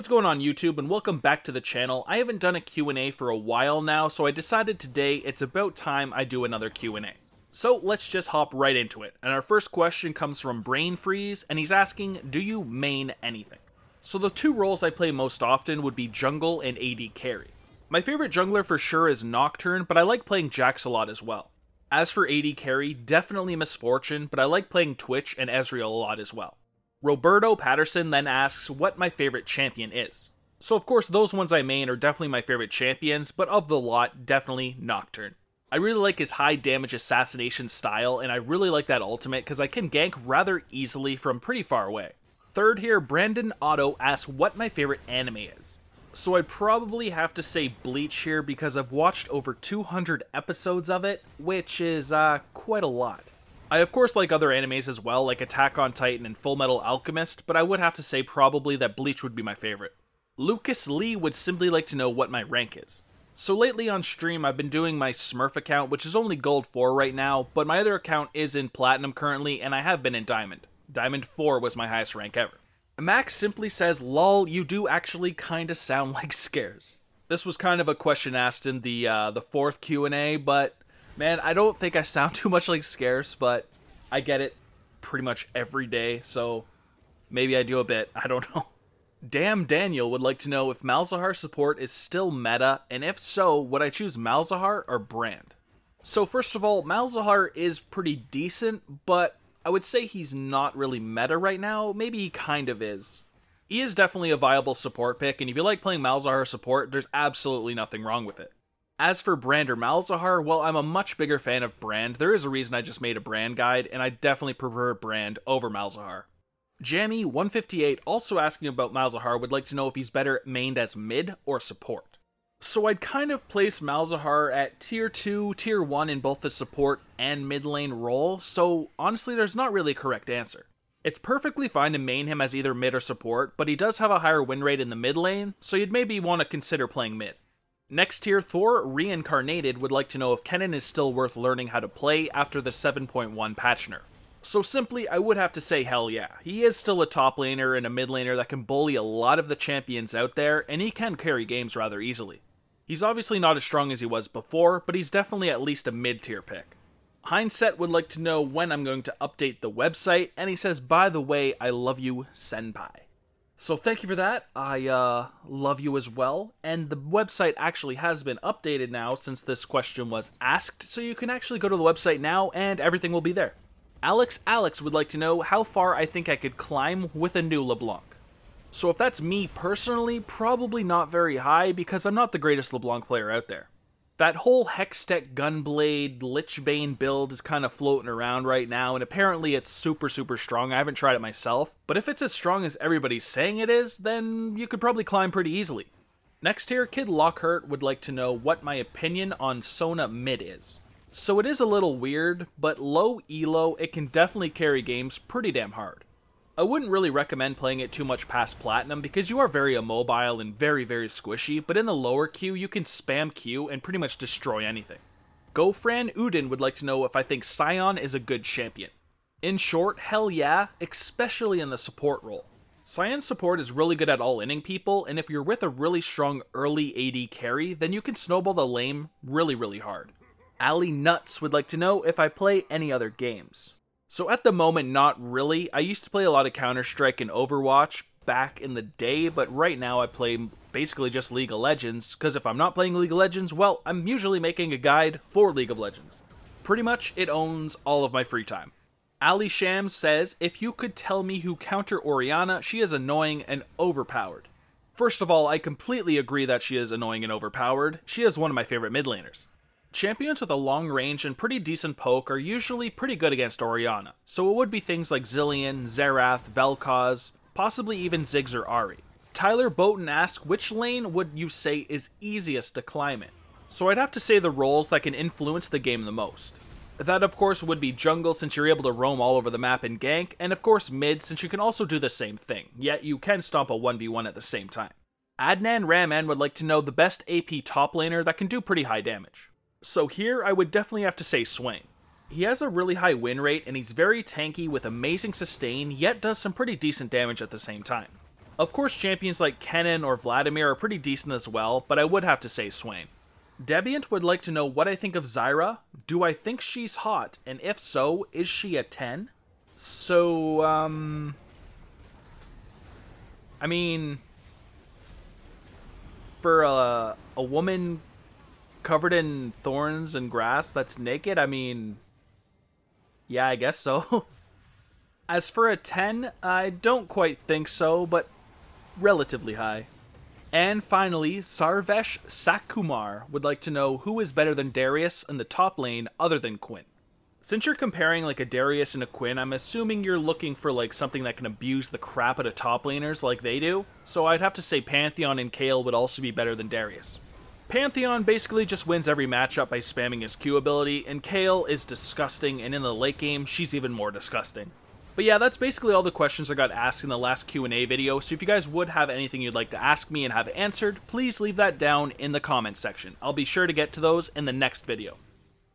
what's going on YouTube, and welcome back to the channel. I haven't done a Q&A for a while now, so I decided today it's about time I do another Q&A. So let's just hop right into it. And our first question comes from Brain Freeze, and he's asking, do you main anything? So the two roles I play most often would be jungle and AD carry. My favorite jungler for sure is Nocturne, but I like playing Jax a lot as well. As for AD carry, definitely Misfortune, but I like playing Twitch and Ezreal a lot as well. Roberto Paterson then asks what my favorite champion is. So of course those ones I main are definitely my favorite champions, but of the lot, definitely Nocturne. I really like his high damage assassination style, and I really like that ultimate because I can gank rather easily from pretty far away. Third here, Brandon Otto asks what my favorite anime is. So I'd probably have to say Bleach here because I've watched over 200 episodes of it, which is quite a lot. I of course like other animes as well, like Attack on Titan and Fullmetal Alchemist, but I would have to say probably that Bleach would be my favorite. Lucas Lee would simply like to know what my rank is. So lately on stream I've been doing my Smurf account, which is only Gold 4 right now, but my other account is in Platinum currently, and I have been in Diamond. Diamond 4 was my highest rank ever. Max simply says, lol, you do actually kinda sound like Scarce. This was kind of a question asked in the fourth Q&A, but man, I don't think I sound too much like Scarce, but I get it pretty much every day, so maybe I do a bit, I don't know. Damn Daniel would like to know if Malzahar Support is still meta, and if so, would I choose Malzahar or Brand? So first of all, Malzahar is pretty decent, but I would say he's not really meta right now. Maybe he kind of is. He is definitely a viable support pick, and if you like playing Malzahar Support, there's absolutely nothing wrong with it. As for Brand or Malzahar, well, I'm a much bigger fan of Brand. There is a reason I just made a Brand guide, and I definitely prefer Brand over Malzahar. Jammy158, also asking about Malzahar, would like to know if he's better mained as mid or support. So I'd kind of place Malzahar at tier 2, tier 1 in both the support and mid lane role, so honestly there's not really a correct answer. It's perfectly fine to main him as either mid or support, but he does have a higher win rate in the mid lane, so you'd maybe want to consider playing mid. Next here, ThorReincarnated would like to know if Kennen is still worth learning how to play after the 7.1 patch nerf. So simply, I would have to say hell yeah. He is still a top laner and a mid laner that can bully a lot of the champions out there, and he can carry games rather easily. He's obviously not as strong as he was before, but he's definitely at least a mid-tier pick. Hein Sett would like to know when I'm going to update the website, and he says, by the way, I love you, senpai. So thank you for that, I love you as well, and the website actually has been updated now since this question was asked, so you can actually go to the website now and everything will be there. Alex would like to know how far I think I could climb with a new LeBlanc. So if that's me personally, probably not very high because I'm not the greatest LeBlanc player out there. That whole Hextech Gunblade Lichbane build is kind of floating around right now, and apparently it's super strong. I haven't tried it myself, but if it's as strong as everybody's saying it is, then you could probably climb pretty easily. Next here, Kid Lockhart would like to know what my opinion on Sonam mid is. So it is a little weird, but low elo, it can definitely carry games pretty damn hard. I wouldn't really recommend playing it too much past Platinum because you are very immobile and very squishy, but in the lower queue you can spam Q and pretty much destroy anything. Gofran Udin would like to know if I think Sion is a good champion. In short, hell yeah, especially in the support role. Sion's support is really good at all-inning people, and if you're with a really strong early AD carry, then you can snowball the lane really hard. Ali Nuts would like to know if I play any other games. So at the moment, not really. I used to play a lot of Counter-Strike and Overwatch back in the day, but right now I play basically just League of Legends, because if I'm not playing League of Legends, well, I'm usually making a guide for League of Legends. Pretty much, it owns all of my free time. Ali Shams says, if you could tell me who counter Orianna, she is annoying and overpowered. First of all, I completely agree that she is annoying and overpowered. She is one of my favorite mid laners. Champions with a long range and pretty decent poke are usually pretty good against Orianna, so it would be things like Zilean, Xerath, Vel'Koz, possibly even Ziggs or Ahri. Tyler Boughton asked which lane would you say is easiest to climb in? So I'd have to say the roles that can influence the game the most. That of course would be jungle since you're able to roam all over the map and gank, and of course mid since you can also do the same thing, yet you can stomp a 1v1 at the same time. Adnan Rahman would like to know the best AP top laner that can do pretty high damage. So here, I would definitely have to say Swain. He has a really high win rate, and he's very tanky with amazing sustain, yet does some pretty decent damage at the same time. Of course, champions like Kennen or Vladimir are pretty decent as well, but I would have to say Swain. Deviant would like to know what I think of Zyra. Do I think she's hot? And if so, is she a 10? So, I mean, for a woman covered in thorns and grass that's naked, I mean, yeah, I guess so. As for a 10, I don't quite think so, but relatively high. And finally, Sarvesh Sakumar would like to know who is better than Darius in the top lane other than Quinn. Since you're comparing like a Darius and a Quinn, I'm assuming you're looking for like something that can abuse the crap out of top laners like they do. So I'd have to say Pantheon and Kayle would also be better than Darius. Pantheon basically just wins every matchup by spamming his Q ability, and Kayle is disgusting, and in the late game, she's even more disgusting. But yeah, that's basically all the questions I got asked in the last Q&A video, so if you guys would have anything you'd like to ask me and have answered, please leave that down in the comments section. I'll be sure to get to those in the next video.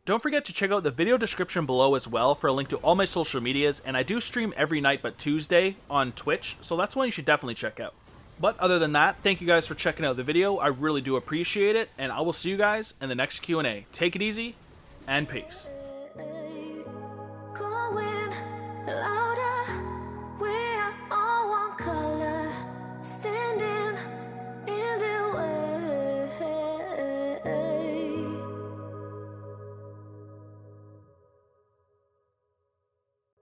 Don't forget to check out the video description below as well for a link to all my social medias, and I do stream every night but Tuesday on Twitch, so that's one you should definitely check out. But other than that, thank you guys for checking out the video, I really do appreciate it, and I will see you guys in the next Q&A. Take it easy, and peace.